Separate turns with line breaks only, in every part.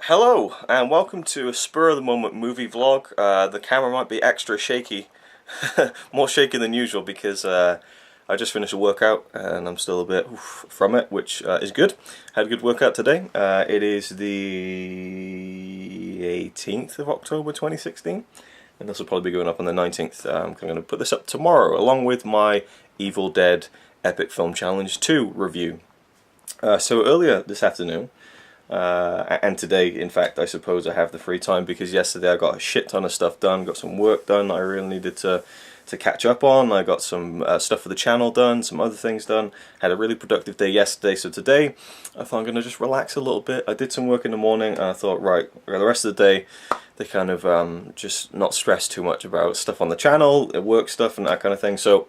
Hello and welcome to a spur of the moment movie vlog. The camera might be extra shaky, more shaky than usual because I just finished a workout and I'm still a bit from it, which is good. Had a good workout today. It is the 18th of October 2016 and this will probably be going up on the 19th. I'm going to put this up tomorrow along with my Evil Dead Epic Film Challenge 2 review. So earlier this afternoon, and today, in fact, I suppose I have the free time because yesterday I got a shit ton of stuff done, got some work done I really needed to catch up on. I got some stuff for the channel done, some other things done. Had a really productive day yesterday, so today I thought I'm going to just relax a little bit. I did some work in the morning and I thought, right, the rest of the day, they kind of just not stress too much about stuff on the channel, work stuff and that kind of thing. So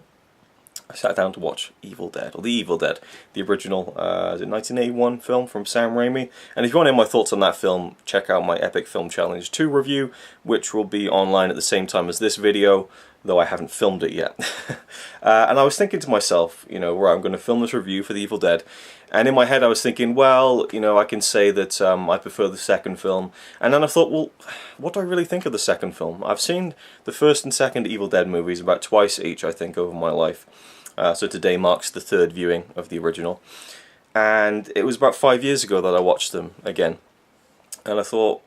I sat down to watch Evil Dead, or The Evil Dead, the original, is it 1981 film from Sam Raimi? And if you want to hear my thoughts on that film, check out my Epic Film Challenge 2 review, which will be online at the same time as this video, though I haven't filmed it yet. And I was thinking to myself, you know, right, I'm going to film this review for The Evil Dead, and in my head I was thinking, well, you know, I can say that I prefer the second film, and then I thought, well, what do I really think of the second film? I've seen the first and second Evil Dead movies about twice each, I think, over my life. So today marks the third viewing of the original, and it was about 5 years ago that I watched them again, and I thought,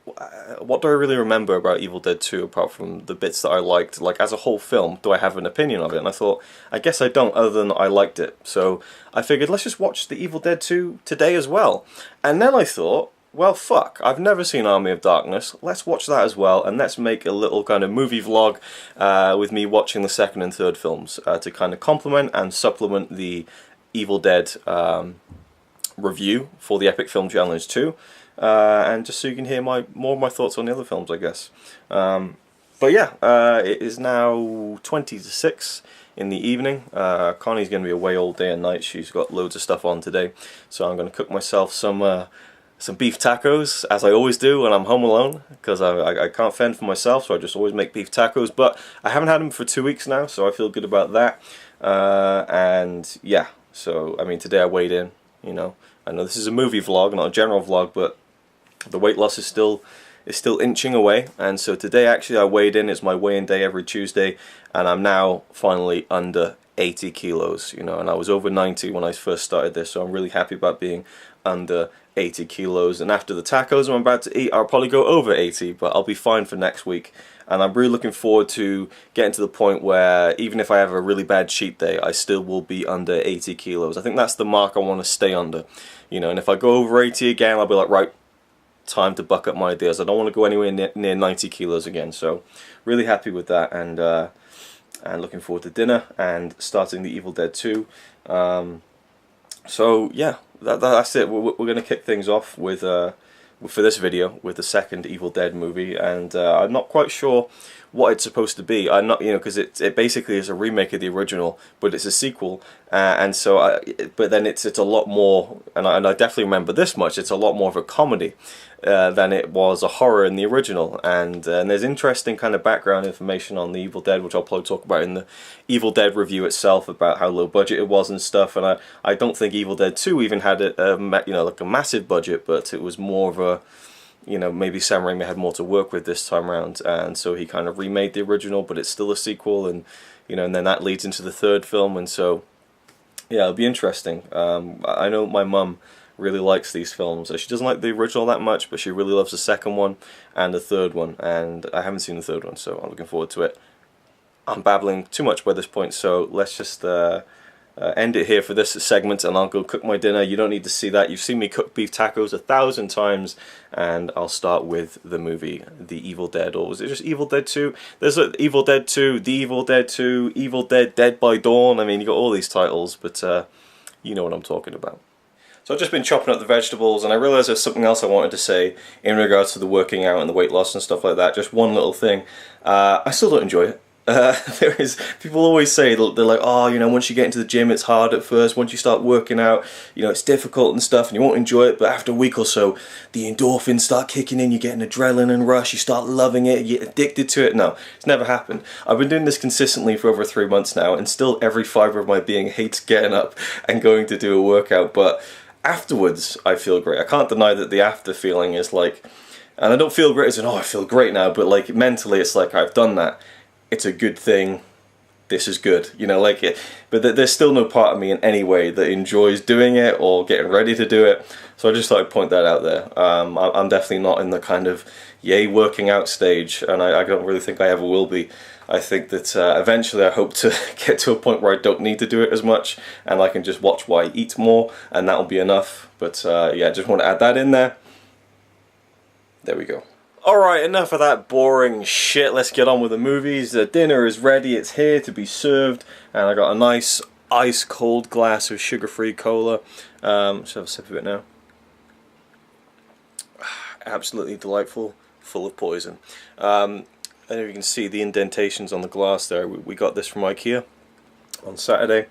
what do I really remember about Evil Dead 2 apart from the bits that I liked? Like, as a whole film, do I have an opinion of it? And I thought, I guess I don't, other than I liked it. So I figured, let's just watch the Evil Dead 2 today as well. And then I thought, well, fuck, I've never seen Army of Darkness, let's watch that as well, and let's make a little kind of movie vlog with me watching the second and third films to kind of complement and supplement the Evil Dead review for the Epic Film Challenge 2, and just so you can hear more of my thoughts on the other films, I guess. But yeah, it is now 20 to 6 in the evening. Connie's going to be away all day and night, she's got loads of stuff on today, so I'm going to cook myself some beef tacos, as I always do when I'm home alone, because I can't fend for myself, so I just always make beef tacos, but I haven't had them for 2 weeks now, so I feel good about that. And yeah, so I mean, today I weighed in, you know, I know this is a movie vlog, not a general vlog, but the weight loss is still inching away, and so today actually I weighed in. It's my weigh-in day every Tuesday, and I'm now finally under 80 kilos, you know, and I was over 90 when I first started this, so I'm really happy about being under 80 kilos, and after the tacos I'm about to eat, I'll probably go over 80, but I'll be fine for next week, and I'm really looking forward to getting to the point where even if I have a really bad cheat day, I still will be under 80 kilos. I think that's the mark I want to stay under, you know, and if I go over 80 again, I'll be like, right, time to buck up my ideas. I don't want to go anywhere near 90 kilos again, so really happy with that, and looking forward to dinner and starting the Evil Dead 2. So yeah, that's it. We're going to kick things off with for this video with the second Evil Dead movie, and I'm not quite sure what it's supposed to be. I'm not, you know, because it basically is a remake of the original, but it's a sequel, and so but then it's a lot more, and I definitely remember this much. It's a lot more of a comedy than it was a horror in the original, and there's interesting kind of background information on the Evil Dead, which I'll probably talk about in the Evil Dead review itself, about how low budget it was and stuff. And I don't think Evil Dead 2 even had you know, like a massive budget, but it was more of a, you know, maybe Sam Raimi had more to work with this time around, and so he kind of remade the original, but it's still a sequel, and you know, and then that leads into the third film, and so yeah, it'll be interesting. I know my mum really likes these films. She doesn't like the original that much, but she really loves the second one and the third one, and I haven't seen the third one, so I'm looking forward to it. I'm babbling too much by this point, so let's just end it here for this segment, and I'll go cook my dinner. You don't need to see that. You've seen me cook beef tacos 1,000 times, and I'll start with the movie The Evil Dead, or was it just Evil Dead 2? There's Evil Dead 2, The Evil Dead 2, Evil Dead, Dead by Dawn. I mean, you got all these titles, but you know what I'm talking about. So I've just been chopping up the vegetables, and I realised there's something else I wanted to say in regards to the working out and the weight loss and stuff like that. Just one little thing. I still don't enjoy it. People always say, they're like, oh, you know, once you get into the gym it's hard at first, once you start working out, you know, it's difficult and stuff, and you won't enjoy it, but after a week or so, the endorphins start kicking in, you get an adrenaline rush, you start loving it, you get addicted to it. No, it's never happened. I've been doing this consistently for over 3 months now, and still every fibre of my being hates getting up and going to do a workout, but afterwards I feel great. I can't deny that the after feeling is like, and I don't feel great as in, oh, I feel great now, but like mentally it's like, I've done that, it's a good thing, this is good, you know, like it. But there's still no part of me in any way that enjoys doing it or getting ready to do it. So I just thought I'd point that out there. I'm definitely not in the kind of yay working out stage, and I don't really think I ever will be. I think that eventually I hope to get to a point where I don't need to do it as much, and I can just watch what I eat more, and that'll be enough. But yeah, just want to add that in there. There we go. Alright, enough of that boring shit, let's get on with the movies. The dinner is ready, it's here to be served, and I got a nice ice cold glass of sugar-free cola. Just have a sip of it now. Absolutely delightful, full of poison. And you can see the indentations on the glass there. We got this from IKEA on Saturday,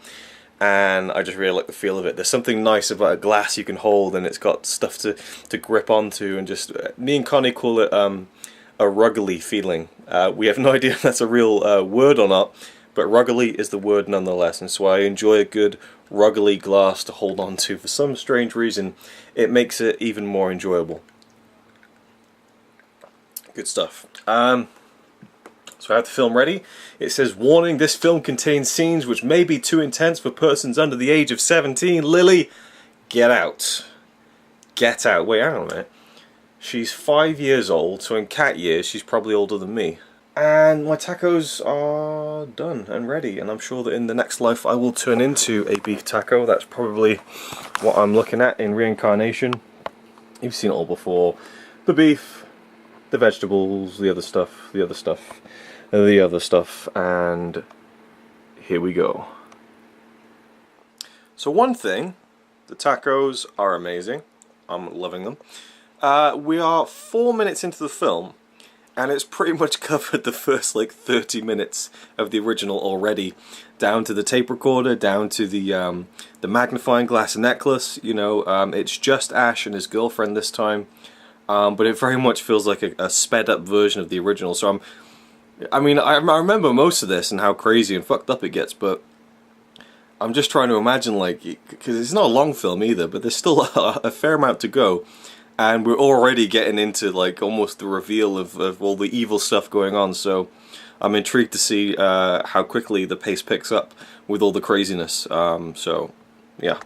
and I just really like the feel of it. There's something nice about a glass you can hold, and it's got stuff to grip onto, and just me and Connie call it a ruggly feeling. We have no idea if that's a real word or not, but ruggly is the word nonetheless, and so I enjoy a good ruggly glass to hold on to. For some strange reason, it makes it even more enjoyable. Good stuff. So I have the film ready. It says, warning, this film contains scenes which may be too intense for persons under the age of 17. Lily, get out. Get out. Wait, hang on a minute. She's 5 years old, so in cat years she's probably older than me. And my tacos are done and ready, and I'm sure that in the next life I will turn into a beef taco. That's probably what I'm looking at in reincarnation. You've seen it all before. The beef, the vegetables, the other stuff, the other stuff, the other stuff, and here we go. So one thing, the tacos are amazing. I'm loving them. We are 4 minutes into the film, and it's pretty much covered the first like 30 minutes of the original already, down to the tape recorder, down to the magnifying glass necklace. You know, it's just Ash and his girlfriend this time, but it very much feels like a sped up version of the original. So I remember most of this and how crazy and fucked up it gets, but I'm just trying to imagine, like, because it's not a long film either, but there's still a fair amount to go. And we're already getting into like almost the reveal of all the evil stuff going on, so I'm intrigued to see how quickly the pace picks up with all the craziness. So, yeah.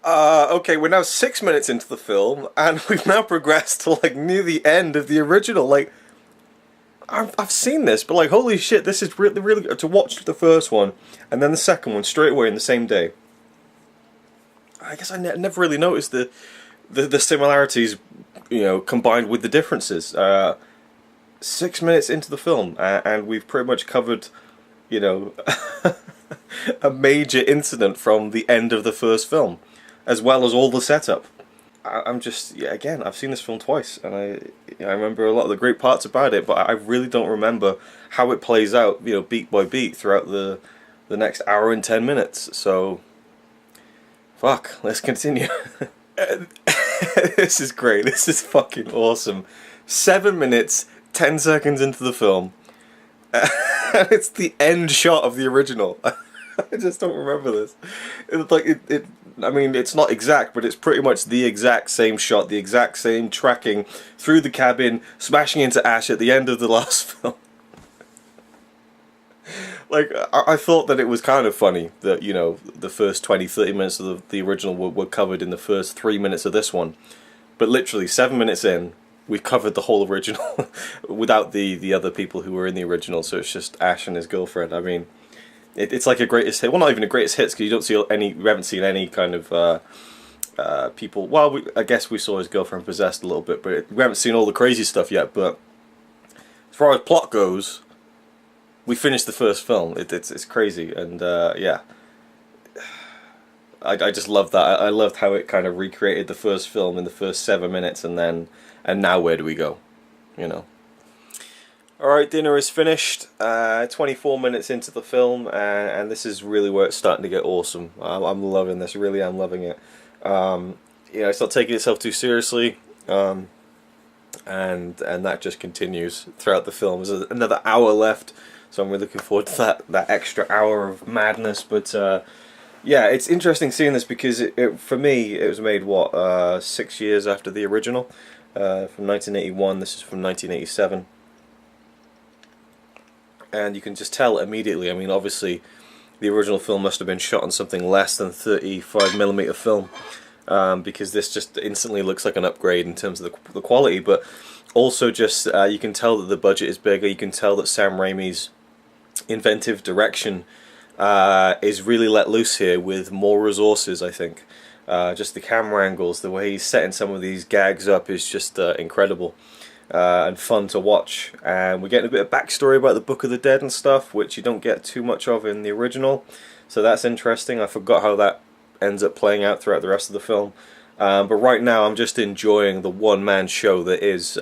Okay, we're now 6 minutes into the film, and we've now progressed to like near the end of the original. Like, I've seen this, but like, holy shit, this is really, really good to watch the first one and then the second one straight away in the same day. I guess I never really noticed the similarities, you know, combined with the differences. 6 minutes into the film, and we've pretty much covered, you know, a major incident from the end of the first film, as well as all the setup. I'm just, yeah, again, I've seen this film twice, and I remember a lot of the great parts about it, but I really don't remember how it plays out, you know, beat by beat throughout the next hour and 10 minutes. So, fuck, let's continue. This is great. This is fucking awesome. 7 minutes, 10 seconds into the film. It's the end shot of the original. I just don't remember this. It's like I mean, it's not exact, but it's pretty much the exact same shot, the exact same tracking through the cabin, smashing into Ash at the end of the last film. Like, I thought that it was kind of funny that, you know, the first 20-30 minutes of the original were covered in the first 3 minutes of this one. But literally, 7 minutes in, we've covered the whole original without the other people who were in the original, so it's just Ash and his girlfriend. I mean, it's like a greatest hit. Well, not even a greatest hits, because you don't see any, we haven't seen any kind of people. Well, I guess we saw his girlfriend possessed a little bit, but we haven't seen all the crazy stuff yet. But as far as plot goes, we finished the first film. It's crazy, and yeah, I just loved that. I loved how it kind of recreated the first film in the first 7 minutes, and now where do we go? You know. All right, dinner is finished. 24 minutes into the film, and this is really where it's starting to get awesome. I'm loving this. Really, I'm loving it. You know, it's not taking itself too seriously. And that just continues throughout the film. There's another hour left, so I'm really looking forward to that extra hour of madness. But Yeah, it's interesting seeing this because for me it was made what 6 years after the original, from 1981. This is from 1987, and you can just tell immediately. I mean, obviously, the original film must have been shot on something less than 35mm film, because this just instantly looks like an upgrade in terms of the quality. But also, just you can tell that the budget is bigger. You can tell that Sam Raimi's inventive direction is really let loose here with more resources, I think. Just the camera angles, the way he's setting some of these gags up is just incredible and fun to watch. And we're getting a bit of backstory about the Book of the Dead and stuff, which you don't get too much of in the original. So that's interesting. I forgot how that ends up playing out throughout the rest of the film. But right now I'm just enjoying the one-man show that is,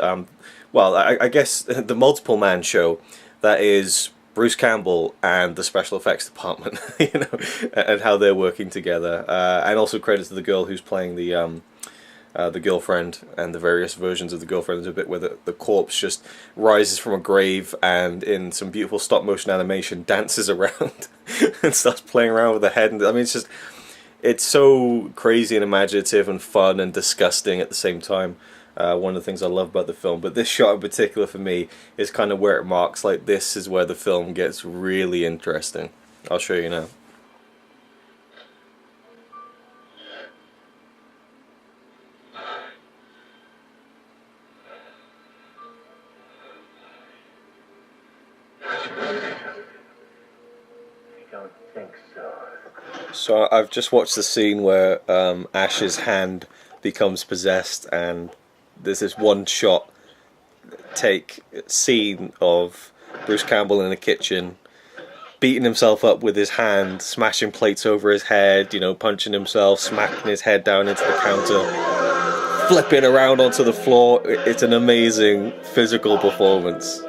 well, I guess the multiple-man show that is Bruce Campbell and the special effects department, you know, and how they're working together. And also credit to the girl who's playing the girlfriend, and the various versions of the girlfriend. There's a bit where the corpse just rises from a grave and in some beautiful stop motion animation dances around and starts playing around with the head. And I mean, it's so crazy and imaginative and fun and disgusting at the same time. One of the things I love about the film, but this shot in particular for me is kind of where it marks, like, this is where the film gets really interesting. I'll show you now. So I've just watched the scene where Ash's hand becomes possessed, and there's this one shot scene of Bruce Campbell in the kitchen beating himself up with his hand, smashing plates over his head, you know, punching himself, smacking his head down into the counter, flipping around onto the floor. It's an amazing physical performance.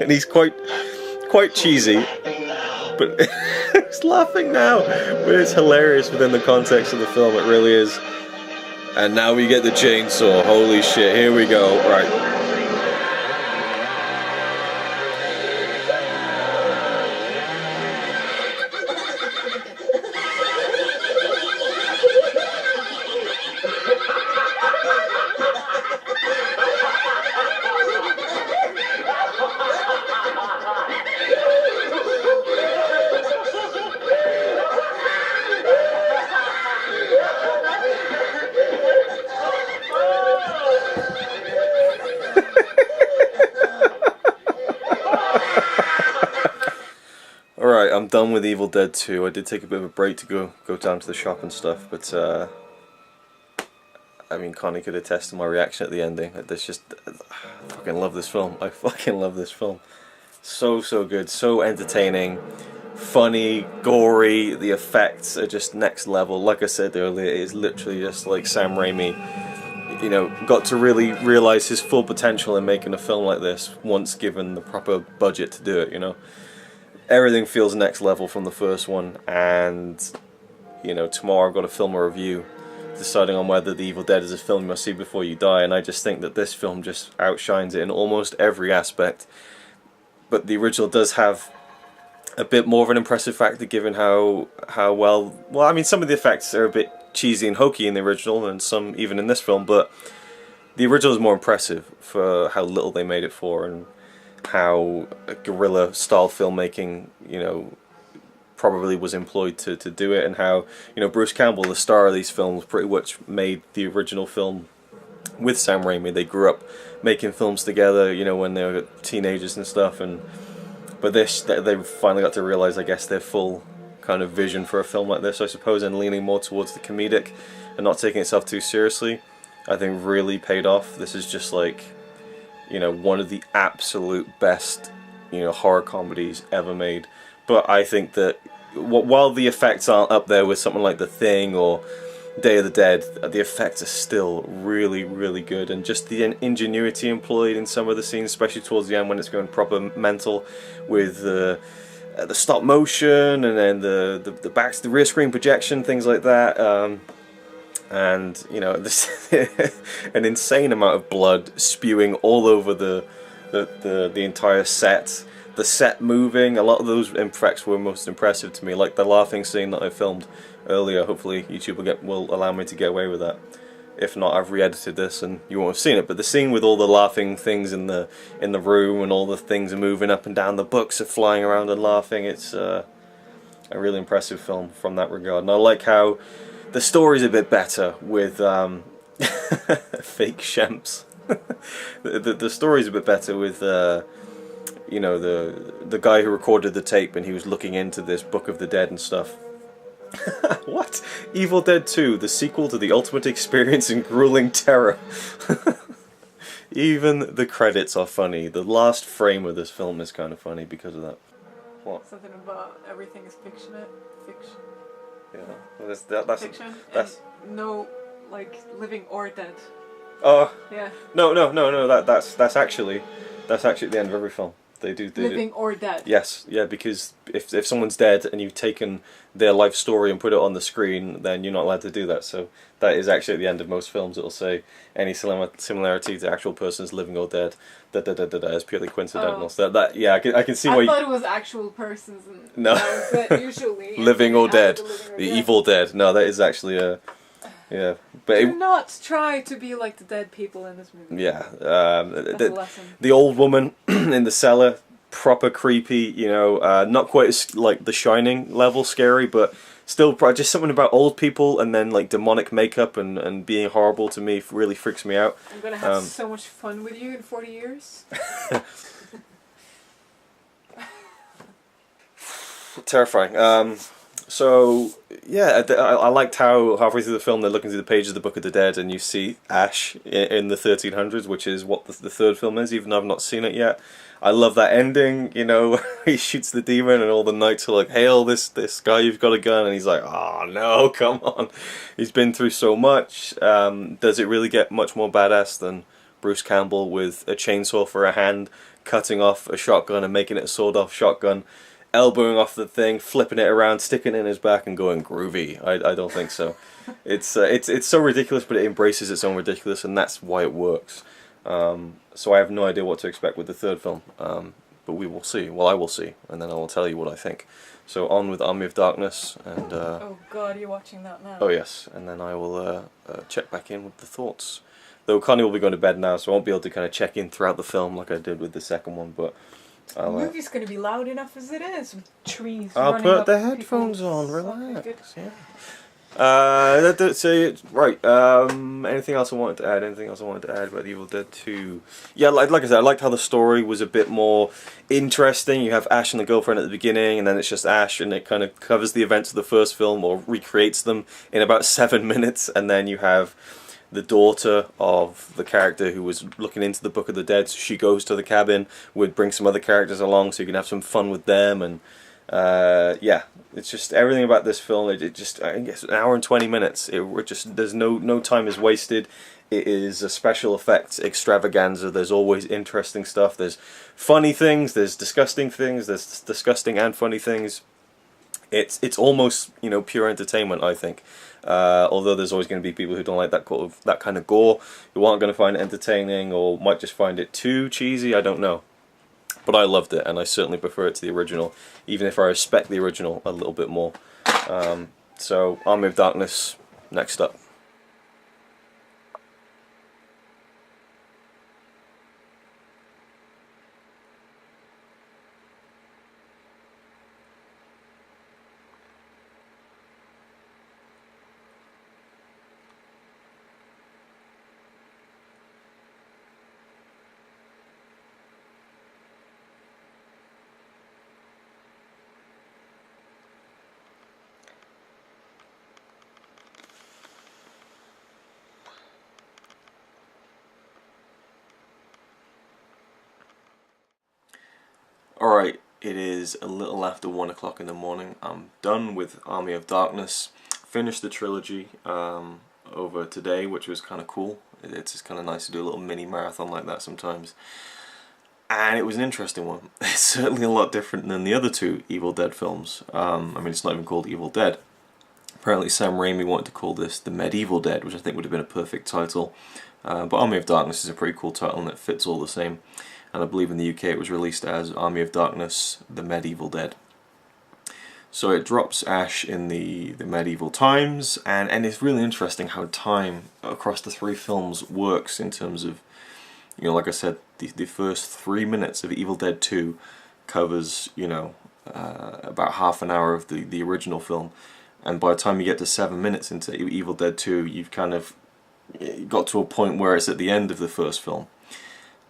And he's quite cheesy, but he's laughing now, but it's hilarious within the context of the film. It really is. And now we get the chainsaw. Holy shit, here we go. Right. Alright, I'm done with Evil Dead 2. I did take a bit of a break to go down to the shop and stuff, but I mean, Connie could attest to my reaction at the ending. There's just, I fucking love this film. I fucking love this film. So good, so entertaining, funny, gory. The effects are just next level. Like I said earlier, it is literally just like Sam Raimi, you know, got to really realize his full potential in making a film like this once given the proper budget to do it, you know. Everything feels next level from the first one, and, you know, tomorrow I've got to film a review deciding on whether The Evil Dead is a film you must see before you die, and I just think that this film just outshines it in almost every aspect. But the original does have a bit more of an impressive factor, given how well, I mean, some of the effects are a bit cheesy and hokey in the original, and some even in this film, but the original is more impressive for how little they made it for, and how guerrilla style filmmaking, you know, probably was employed to do it, and how, you know, Bruce Campbell, the star of these films, pretty much made the original film with Sam Raimi. They grew up making films together, you know, when they were teenagers and stuff, but they finally got to realize, I guess, their full kind of vision for a film like this, I suppose, and leaning more towards the comedic and not taking itself too seriously, I think really paid off. This is just like, you know, one of the absolute best, you know, horror comedies ever made. But I think that while the effects aren't up there with something like The Thing or Day of the Dead, the effects are still really good, and just the ingenuity employed in some of the scenes, especially towards the end when it's going proper mental with the stop motion and then the rear screen projection, things like that. And, you know, this an insane amount of blood spewing all over the entire set. the set moving. A lot of those effects were most impressive to me, like the laughing scene that I filmed earlier. Hopefully YouTube will allow me to get away with that. If not, I've re-edited this and you won't have seen it. But the scene with all the laughing things in the room, and all the things are moving up and down, the books are flying around and laughing, it's a really impressive film from that regard. And I like how the story's a bit better with fake Shemps. the story's a bit better with you know, the guy who recorded the tape, and he was looking into this Book of the Dead and stuff. What? Evil Dead 2, the sequel to the ultimate experience in grueling terror. Even the credits are funny. The last frame of this film is kind of funny because of that. What?
Something about everything is fiction.
Yeah, well, that's
fiction.
That's
and no, like, living or dead.
Oh.
Yeah.
No. That's actually the end of every film. They
living or dead.
Yes, yeah, because if someone's dead and you've taken their life story and put it on the screen, then you're not allowed to do that. So that is actually at the end of most films. It'll say any similarity to actual persons living or dead. Is purely coincidental.
Oh.
So that I can see why.
I thought it was actual persons.
No.
But usually
living or dead, the
dead.
evil dead. No, that is actually a. Yeah, but
do not try to be like the dead people in this movie.
Yeah,
that's a lesson.
The old woman in the cellar, proper creepy. You know, not quite as like The Shining level scary, but still just something about old people and then like demonic makeup and being horrible to me really freaks me out.
I'm gonna have so much fun with you in 40 years.
Terrifying. So yeah, I liked how halfway through the film they're looking through the pages of the Book of the Dead and you see Ash in the 1300s, which is what the third film is, even though I've not seen it yet. I love that ending, you know, he shoots the demon and all the knights are like, hail this guy, you've got a gun, and he's like, oh no, come on. He's been through so much. Does it really get much more badass than Bruce Campbell with a chainsaw for a hand, cutting off a shotgun and making it a sawed-off shotgun, elbowing off the thing, flipping it around, sticking it in his back and going groovy? I don't think so. It's so ridiculous, but it embraces its own ridiculous, and that's why it works. So I have no idea what to expect with the third film, but we will see. Well, I will see, and then I will tell you what I think. So on with Army of Darkness, and
oh god, you're watching that now.
Oh yes, and then I will check back in with the thoughts. Though Connie will be going to bed now, so I won't be able to kind of check in throughout the film like I did with the second one, but
the movie's going to be loud enough as it is, with trees
I'll
running
put
up
the headphones on,
Okay,
relax. Yeah. So, right, anything else I wanted to add? Anything else I wanted to add about Evil Dead 2? Yeah, like I said, I liked how the story was a bit more interesting. You have Ash and the girlfriend at the beginning, and then it's just Ash, and it kind of covers the events of the first film, or recreates them in about 7 minutes, and then you have the daughter of the character who was looking into the Book of the Dead, so she goes to the cabin, would bring some other characters along so you can have some fun with them, and yeah, it's just everything about this film. It just, I guess, an hour and 20 minutes. There's no time is wasted. It is a special effects extravaganza. There's always interesting stuff. There's funny things. There's disgusting things. There's disgusting and funny things. It's almost, you know, pure entertainment, I think. Although there's always going to be people who don't like that kind of gore, who aren't going to find it entertaining, or might just find it too cheesy. I don't know. But I loved it, and I certainly prefer it to the original, even if I respect the original a little bit more. So, Army of Darkness, next up. Alright, it is a little after 1 o'clock in the morning. I'm done with Army of Darkness. Finished the trilogy over today, which was kind of cool. It's just kind of nice to do a little mini marathon like that sometimes. And it was an interesting one. It's certainly a lot different than the other two Evil Dead films. I mean, it's not even called Evil Dead. Apparently Sam Raimi wanted to call this The Medieval Dead, which I think would have been a perfect title. But Army of Darkness is a pretty cool title and it fits all the same. and I believe in the UK it was released as Army of Darkness: The Medieval Dead. So it drops Ash in the medieval times, and it's really interesting how time across the three films works in terms of, like I said, the first 3 minutes of Evil Dead 2 covers, about half an hour of the original film, and by the time you get to 7 minutes into Evil Dead 2, you've kind of got to a point where it's at the end of the first film.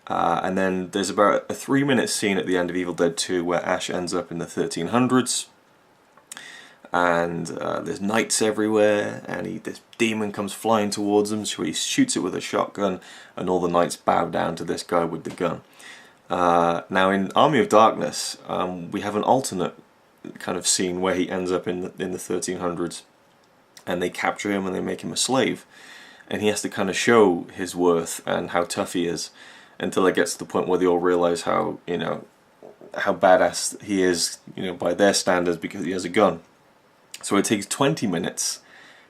And then there's about a 3-minute scene at the end of Evil Dead 2 where Ash ends up in the 1300s, and there's knights everywhere, and this demon comes flying towards them, so he shoots it with a shotgun, and all the knights bow down to this guy with the gun. Now in Army of Darkness, we have an alternate kind of scene where he ends up in the 1300s, and they capture him and they make him a slave, and he has to kind of show his worth and how tough he is, until it gets to the point where they all realize how badass he is, by their standards, because he has a gun. So it takes 20 minutes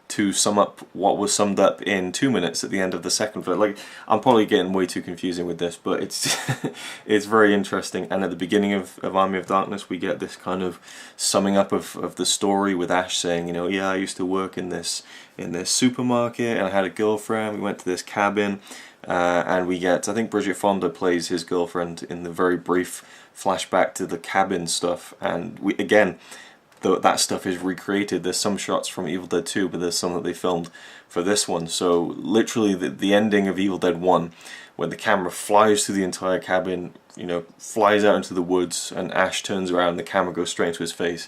to sum up what was summed up in 2 minutes at the end of the second film. Like, I'm probably getting way too confusing with this, but it's it's very interesting. And at the beginning of Army of Darkness, we get this kind of summing up of the story with Ash saying, yeah, I used to work in this supermarket, and I had a girlfriend. We went to this cabin, and we get, I think Bridget Fonda plays his girlfriend in the very brief flashback to the cabin stuff, and we again. That stuff is recreated. There's some shots from Evil Dead 2, but there's some that they filmed for this one. So literally the ending of Evil Dead 1, when the camera flies through the entire cabin, flies out into the woods, and Ash turns around and the camera goes straight into his face,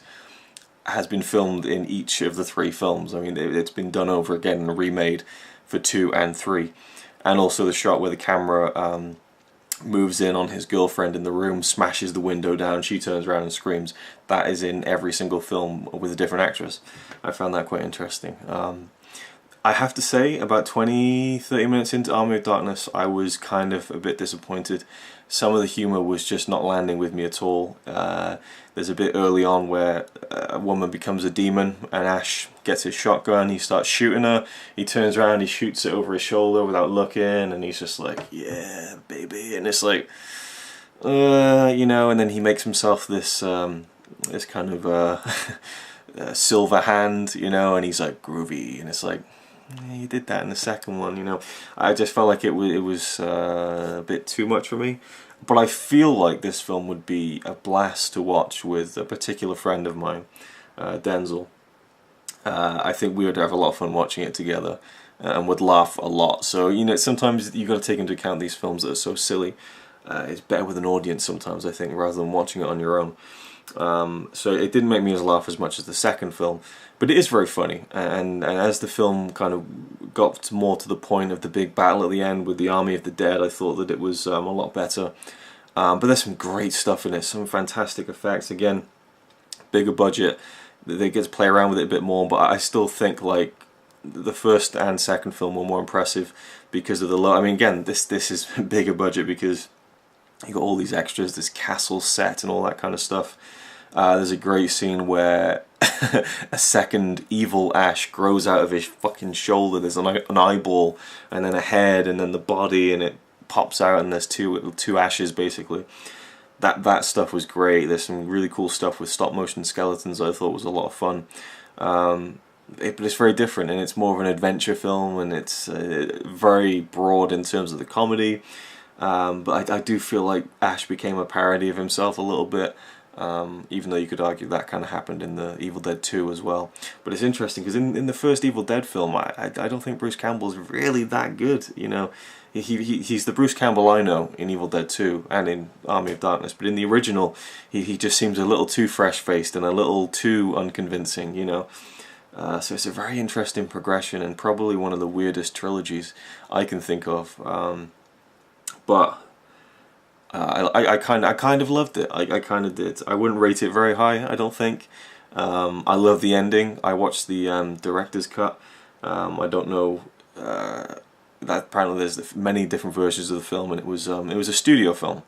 has been filmed in each of the three films. I mean, it's been done over again and remade for 2 and 3. And also the shot where the camera moves in on his girlfriend in the room, smashes the window down, she turns around and screams. That is in every single film with a different actress. I found that quite interesting. I have to say, about 20-30 minutes into Army of Darkness, I was kind of a bit disappointed. Some of the humour was just not landing with me at all. There's a bit early on where a woman becomes a demon, and Ash gets his shotgun, he starts shooting her, he turns around, he shoots it over his shoulder without looking, and he's just like, yeah, baby, and it's like, and then he makes himself this this kind of silver hand, and he's like groovy, and it's like, yeah, you did that in the second one, I just felt like it was a bit too much for me. But I feel like this film would be a blast to watch with a particular friend of mine, Denzel. I think we would have a lot of fun watching it together, and would laugh a lot. So, sometimes you've got to take into account these films that are so silly. It's better with an audience sometimes, I think, rather than watching it on your own. So it didn't make me laugh as much as the second film, but it is very funny, and as the film kind of got more to the point of the big battle at the end with the Army of the Dead, I thought that it was a lot better. But there's some great stuff in it, some fantastic effects. Again, bigger budget, they get to play around with it a bit more, but I still think like the first and second film were more impressive because of the low. I mean, again, this is bigger budget because you got all these extras, this castle set and all that kind of stuff. There's a great scene where a second evil Ash grows out of his fucking shoulder. There's an eyeball, and then a head, and then the body, and it pops out, and there's two Ashes basically. That stuff was great. There's some really cool stuff with stop motion skeletons I thought was a lot of fun. But it's very different, and it's more of an adventure film, and it's very broad in terms of the comedy. But I do feel like Ash became a parody of himself a little bit, even though you could argue that kind of happened in the Evil Dead 2 as well. But it's interesting because in the first Evil Dead film, I don't think Bruce Campbell's really that good. He's the Bruce Campbell I know in Evil Dead 2 and in Army of Darkness, but in the original, he just seems a little too fresh-faced and a little too unconvincing. So it's a very interesting progression and probably one of the weirdest trilogies I can think of. But I kind of loved it. I kind of did. I wouldn't rate it very high, I don't think. I love the ending. I watched the director's cut. I don't know. That apparently there's many different versions of the film, and it was a studio film,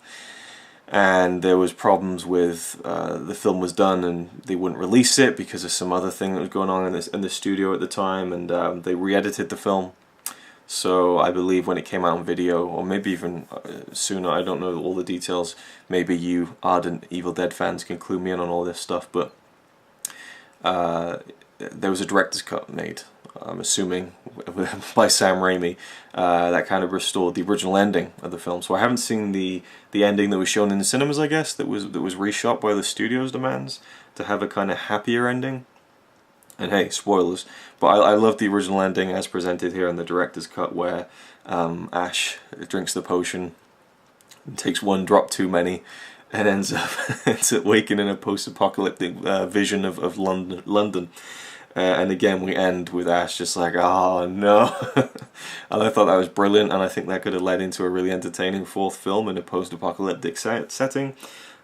and there was problems with the film was done and they wouldn't release it because of some other thing that was going on in the studio at the time, and they re-edited the film. So I believe when it came out on video, or maybe even sooner, I don't know all the details. Maybe you ardent Evil Dead fans can clue me in on all this stuff, but there was a director's cut made, I'm assuming, by Sam Raimi, that kind of restored the original ending of the film. So I haven't seen the ending that was shown in the cinemas, I guess, that was reshot by the studio's demands to have a kind of happier ending. And hey, spoilers, but I love the original ending as presented here in the director's cut, where Ash drinks the potion, and takes one drop too many, and ends up waking in a post-apocalyptic vision of London. And again, we end with Ash just like, oh no. And I thought that was brilliant, and I think that could have led into a really entertaining fourth film in a post-apocalyptic setting.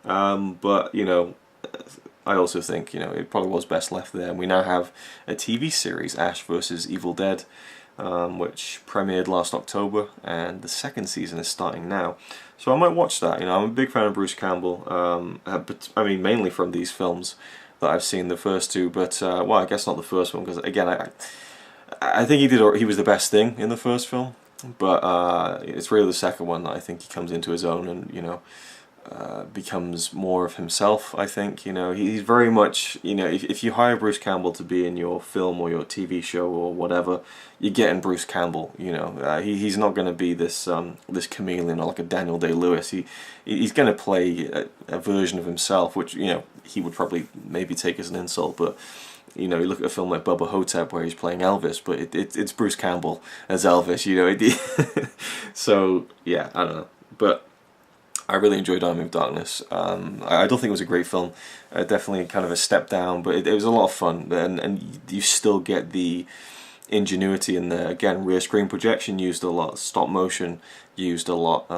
But, you know, I also think, you know, it probably was best left there. And we now have a TV series, Ash vs. Evil Dead, which premiered last October, and the second season is starting now. So I might watch that. You know, I'm a big fan of Bruce Campbell, but I mean, mainly from these films that I've seen, the first two, but, well, I guess not the first one, because, again, I think he was the best thing in the first film, but it's really the second one that I think he comes into his own and, you know, becomes more of himself. I think, you know, he's very much, you know, if you hire Bruce Campbell to be in your film or your TV show or whatever, you're getting Bruce Campbell. You know, he's not going to be this this chameleon or like a Daniel Day-Lewis. He's going to play a version of himself, which, you know, he would probably maybe take as an insult, but you know, you look at a film like Bubba Hotep where he's playing Elvis, but it's Bruce Campbell as Elvis. You know, so yeah, I don't know, but I really enjoyed Army of Darkness. I don't think it was a great film. Definitely kind of a step down, but it was a lot of fun, and you still get the ingenuity in there. Again, rear screen projection used a lot, stop motion used a lot,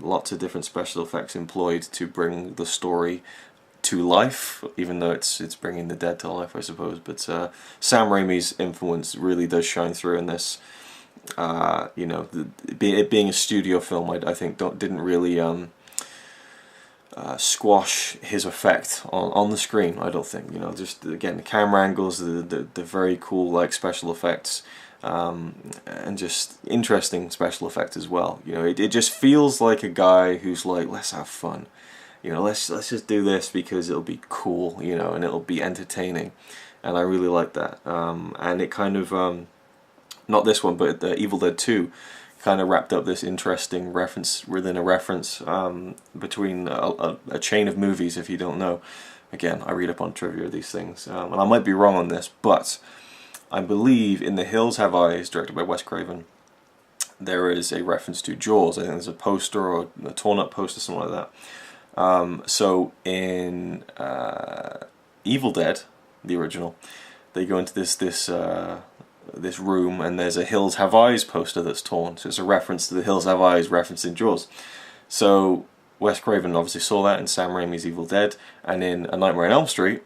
lots of different special effects employed to bring the story to life, even though it's bringing the dead to life, I suppose. But Sam Raimi's influence really does shine through in this. You know, it being a studio film, I think didn't really squash his effect on the screen. I don't think, you know, just again the camera angles, the very cool like special effects, and just interesting special effects as well. You know, it just feels like a guy who's like, let's have fun, you know, let's just do this because it'll be cool, you know, and it'll be entertaining, and I really like that. And it kind of not this one, but Evil Dead 2 kind of wrapped up this interesting reference within a reference between a chain of movies, if you don't know. Again, I read up on trivia of these things, and I might be wrong on this, but I believe in The Hills Have Eyes, directed by Wes Craven, there is a reference to Jaws. I think there's a poster or a torn up poster, something like that. So in Evil Dead, the original, they go into this room, and there's a Hills Have Eyes poster that's torn, so it's a reference to the Hills Have Eyes reference in Jaws. So Wes Craven obviously saw that in Sam Raimi's Evil Dead, and in A Nightmare on Elm Street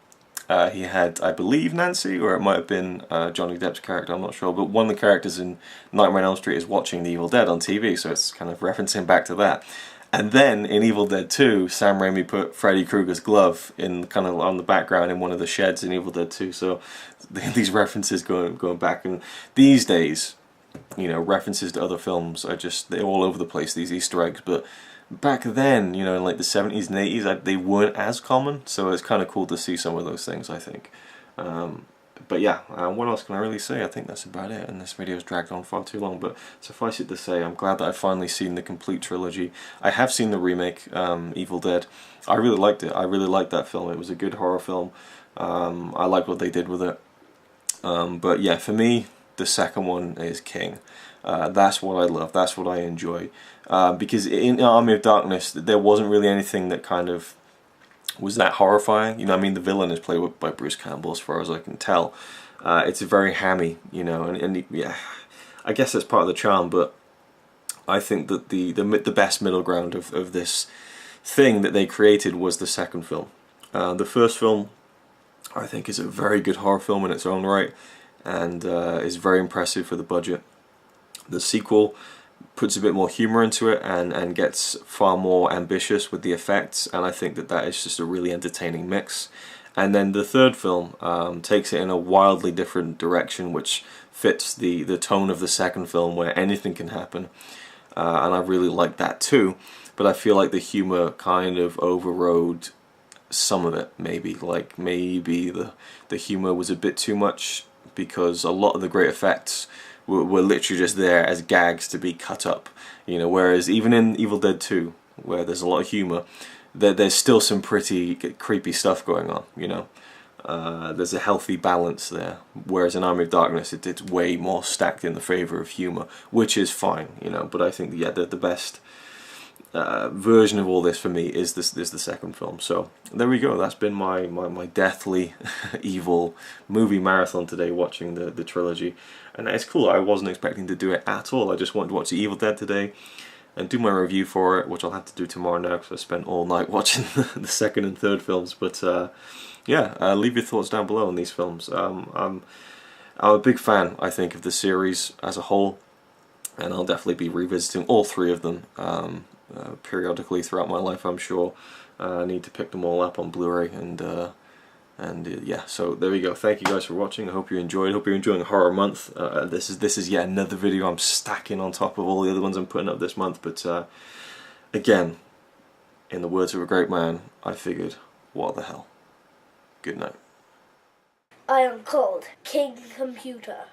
he had, I believe, Nancy, or it might have been Johnny Depp's character, I'm not sure, but one of the characters in Nightmare on Elm Street is watching the Evil Dead on TV, so it's kind of referencing back to that. And then in Evil Dead 2, Sam Raimi put Freddy Krueger's glove in kind of on the background in one of the sheds in Evil Dead 2. So these references going back, and these days, you know, references to other films are just, they're all over the place, these Easter eggs. But back then, you know, in like the 70s and 80s, they weren't as common. So it's kind of cool to see some of those things, I think. But yeah, what else can I really say? I think that's about it, and this video's dragged on far too long, but suffice it to say, I'm glad that I've finally seen the complete trilogy. I have seen the remake, Evil Dead. I really liked it. I really liked that film. It was a good horror film. I like what they did with it. But yeah, for me, the second one is king. That's what I love. That's what I enjoy. Because in Army of Darkness, there wasn't really anything that kind of was that horrifying. You know, I mean, the villain is played by Bruce Campbell, as far as I can tell. It's very hammy, you know, and yeah, I guess that's part of the charm. But I think that the best middle ground of this thing that they created was the second film. The first film, I think, is a very good horror film in its own right, and is very impressive for the budget. The sequel puts a bit more humour into it and gets far more ambitious with the effects, and I think that is just a really entertaining mix. And then the third film takes it in a wildly different direction, which fits the tone of the second film, where anything can happen, and I really like that too. But I feel like the humor kind of overrode some of it. Maybe the humor was a bit too much, because a lot of the great effects were literally just there as gags to be cut up. You know, whereas even in Evil Dead 2, where there's a lot of humor, there's still some pretty creepy stuff going on, you know. There's a healthy balance there, whereas in Army of Darkness it's way more stacked in the favour of humour, which is fine, you know. But I think, yeah, the best version of all this for me is the second film. So there we go. That's been my deathly evil movie marathon today, watching the trilogy, and it's cool. I wasn't expecting to do it at all. I just wanted to watch the Evil Dead today and do my review for it, which I'll have to do tomorrow now because I spent all night watching the second and third films. But yeah, leave your thoughts down below on these films. I'm a big fan, I think, of the series as a whole, and I'll definitely be revisiting all three of them periodically throughout my life, I'm sure. I need to pick them all up on Blu-ray, and yeah, so there we go. Thank you guys for watching. I hope you enjoyed. Hope you're enjoying Horror Month. This is yet another video I'm stacking on top of all the other ones I'm putting up this month. But again, in the words of a great man, I figured, what the hell. Good night.
I am called King Computer.